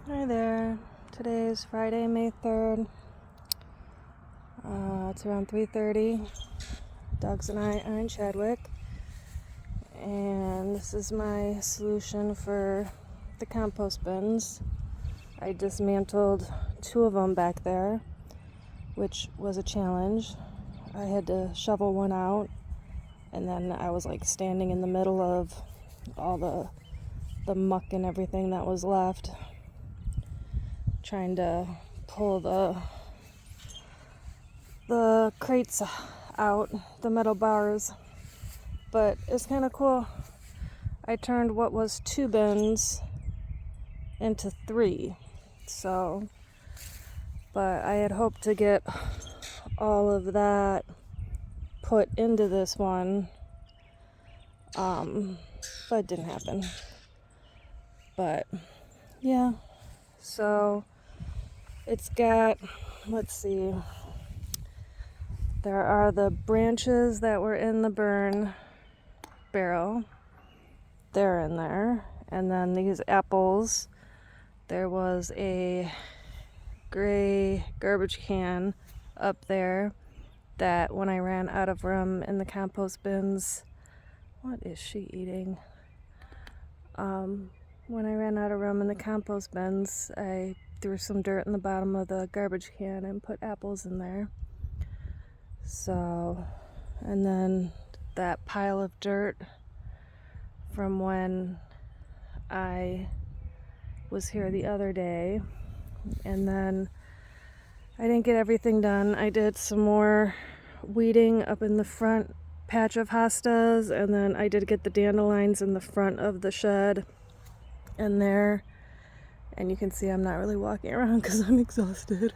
Hi there. Today is Friday, May 3rd. It's around 3:30. Dogs and I are in Chadwick. And this is my solution for the compost bins. I dismantled 2 of them back there, which was a challenge. I had to shovel one out, and then I was like standing in the middle of all the muck and everything that was left, trying to pull the crates out, the metal bars. But it's kind of cool. I turned what was 2 bins into 3. So, but I had hoped to get all of that put into this one, but it didn't happen. But yeah, so it's got, let's see, there are the branches that were in the burn barrel. They're in there. And then these apples, there was a gray garbage can up there that when I ran out of room in the compost bins, what is she eating? When I ran out of room in the compost bins, I threw some dirt in the bottom of the garbage can and put apples in there. So, and then that pile of dirt from when I was here the other day, and then I didn't get everything done. I did some more weeding up in the front patch of hostas, and then I did get the dandelions in the front of the shed in there. And you can see I'm not really walking around because I'm exhausted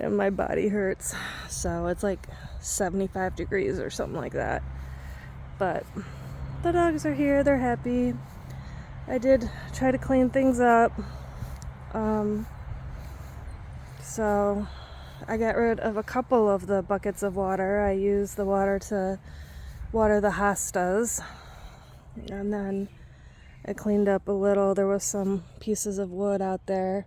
and my body hurts. So it's like 75 degrees or something like that. But the dogs are here, they're happy. I did try to clean things up. So I got rid of a couple of the buckets of water. I used the water to water the hostas. And then I cleaned up a little. There was some pieces of wood out there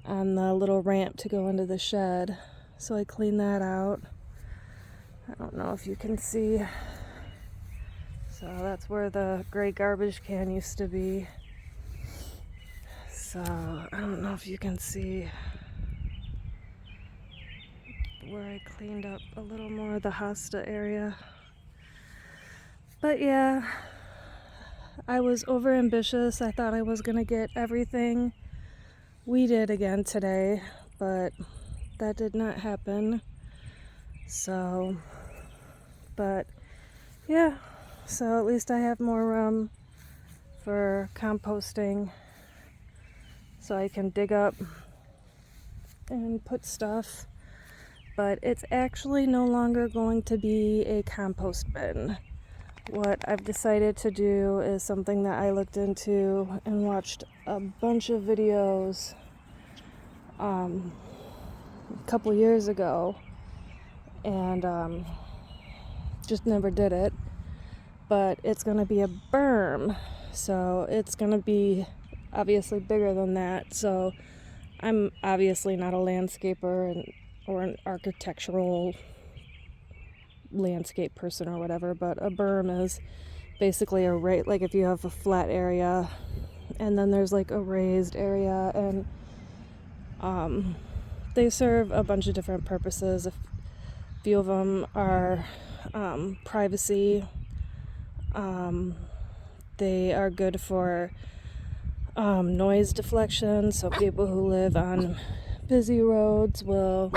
on the little ramp to go into the shed. So I cleaned that out. I don't know if you can see. So that's where the gray garbage can used to be. So I don't know if you can see where I cleaned up a little more of the hosta area. But yeah, I was over ambitious. I thought I was gonna get everything weeded again today, but that did not happen. So, but yeah, so at least I have more room for composting, so I can dig up and put stuff. But it's actually no longer going to be a compost bin. What I've decided to do is something that I looked into and watched a bunch of videos a couple years ago, and just never did it. But it's going to be a berm, so it's going to be obviously bigger than that. So I'm obviously not a landscaper or an architectural landscape person or whatever, but a berm is basically like if you have a flat area and then there's like a raised area, and they serve a bunch of different purposes. A few of them are privacy. They are good for noise deflection, so people who live on busy roads will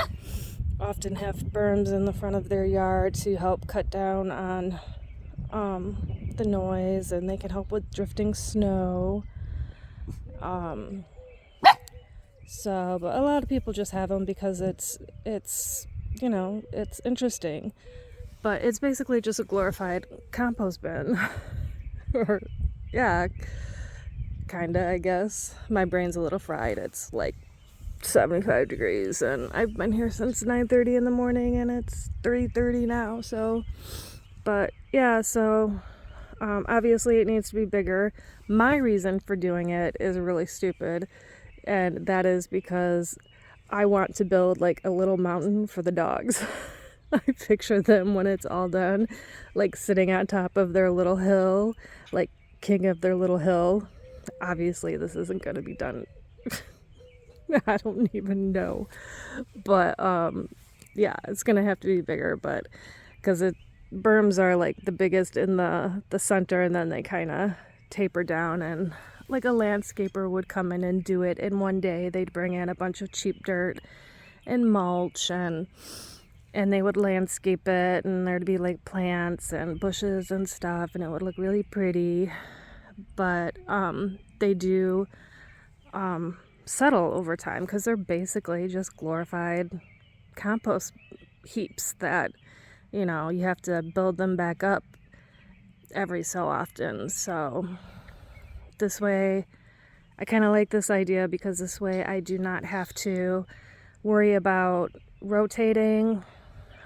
often have berms in the front of their yard to help cut down on the noise, and they can help with drifting snow. So, but a lot of people just have them because it's it's interesting. But it's basically just a glorified compost bin. Or, yeah, kinda, I guess. My brain's a little fried. It's like 75 degrees, and I've been here since 9:30 in the morning, and it's 3:30 now. So, but yeah, so Obviously it needs to be bigger. My reason for doing it is really stupid, and that is because I want to build like a little mountain for the dogs. I picture them when it's all done, like sitting on top of their little hill, like king of their little hill. Obviously this isn't going to be done. I don't even know, but yeah, it's gonna have to be bigger, but because it berms are like the biggest in the center, and then they kind of taper down, and like a landscaper would come in and do it in one day. They'd bring in a bunch of cheap dirt and mulch, and they would landscape it, and there'd be like plants and bushes and stuff, and it would look really pretty. But they do settle over time because they're basically just glorified compost heaps that, you know, you have to build them back up every so often. So this way, I kind of like this idea because this way I do not have to worry about rotating,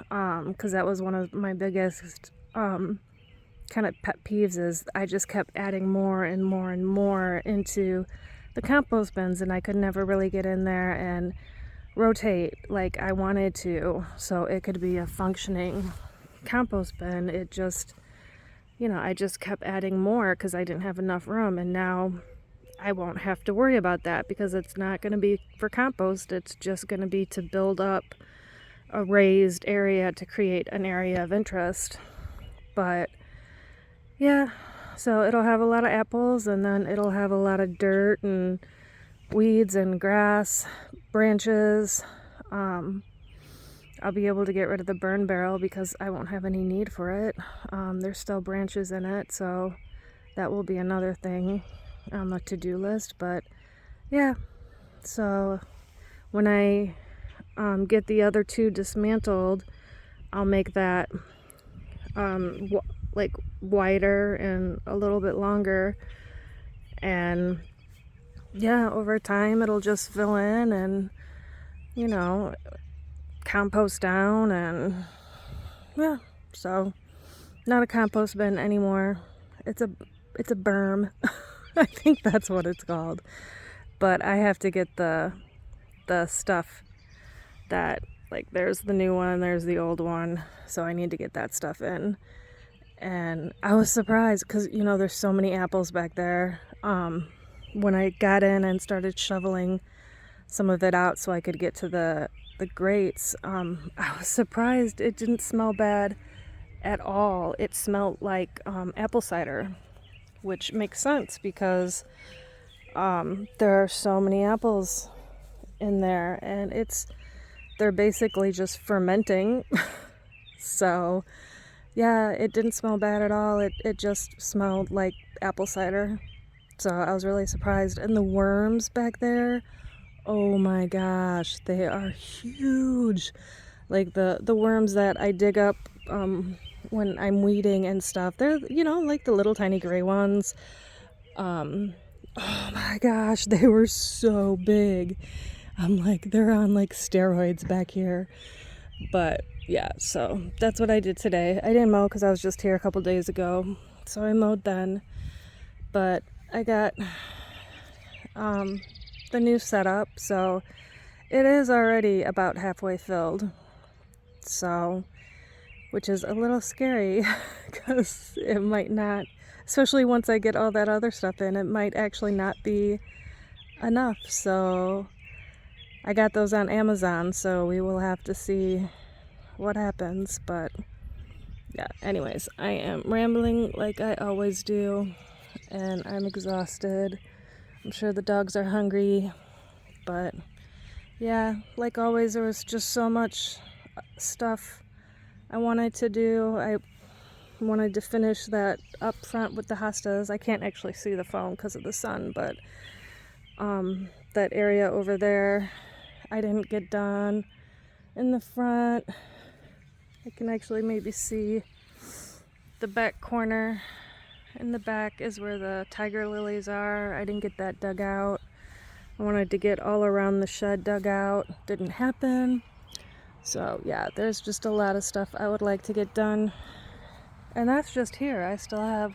because that was one of my biggest kind of pet peeves, is I just kept adding more and more and more into the compost bins, and I could never really get in there and rotate like I wanted to, so it could be a functioning compost bin. It just, you know, I just kept adding more because I didn't have enough room, and now I won't have to worry about that because it's not going to be for compost. It's just going to be to build up a raised area to create an area of interest. But yeah, so it'll have a lot of apples, and then it'll have a lot of dirt and weeds and grass, branches. I'll be able to get rid of the burn barrel because I won't have any need for it. There's still branches in it, so that will be another thing on the to-do list. But yeah, so when I get the other two dismantled, I'll make that like wider and a little bit longer, and yeah, over time it'll just fill in and, you know, compost down, and yeah, so not a compost bin anymore. It's a berm. I think that's what it's called. But I have to get the stuff that, like, there's the new one, there's the old one, so I need to get that stuff in. And I was surprised because, you know, there's so many apples back there. When I got in and started shoveling some of it out so I could get to the grates, I was surprised it didn't smell bad at all. It smelled like apple cider, which makes sense because there are so many apples in there, and they're basically just fermenting. So yeah, it didn't smell bad at all. It just smelled like apple cider. So I was really surprised. And the worms back there, oh my gosh, they are huge. Like the worms that I dig up when I'm weeding and stuff, they're, you know, like the little tiny gray ones. Oh my gosh, they were so big. I'm like, they're on like steroids back here. But yeah, so that's what I did today. I didn't mow because I was just here a couple days ago, so I mowed then. But I got the new setup, so it is already about halfway filled. So, which is a little scary because it might not, especially once I get all that other stuff in, it might actually not be enough. So I got those on Amazon, so we will have to see what happens. But yeah, anyways, I am rambling like I always do, and I'm exhausted. I'm sure the dogs are hungry, but yeah, like always, there was just so much stuff I wanted to do. I wanted to finish that up front with the hostas. I can't actually see the phone because of the sun, but that area over there I didn't get done. In the front, I can actually maybe see the back corner. In the back is where the tiger lilies are. I didn't get that dug out. I wanted to get all around the shed dug out. Didn't happen. So yeah, there's just a lot of stuff I would like to get done. And that's just here. I still have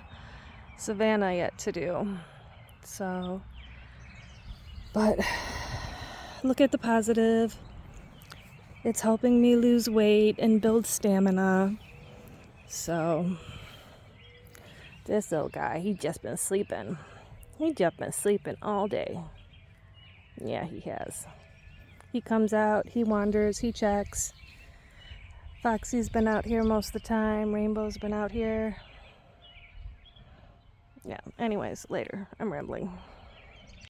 Savannah yet to do. So, but look at the positive. It's helping me lose weight and build stamina. So, this little guy, he just been sleeping. He just been sleeping all day. Yeah, he has. He comes out, he wanders, he checks. Foxy's been out here most of the time. Rainbow's been out here. Yeah, anyways, later. I'm rambling.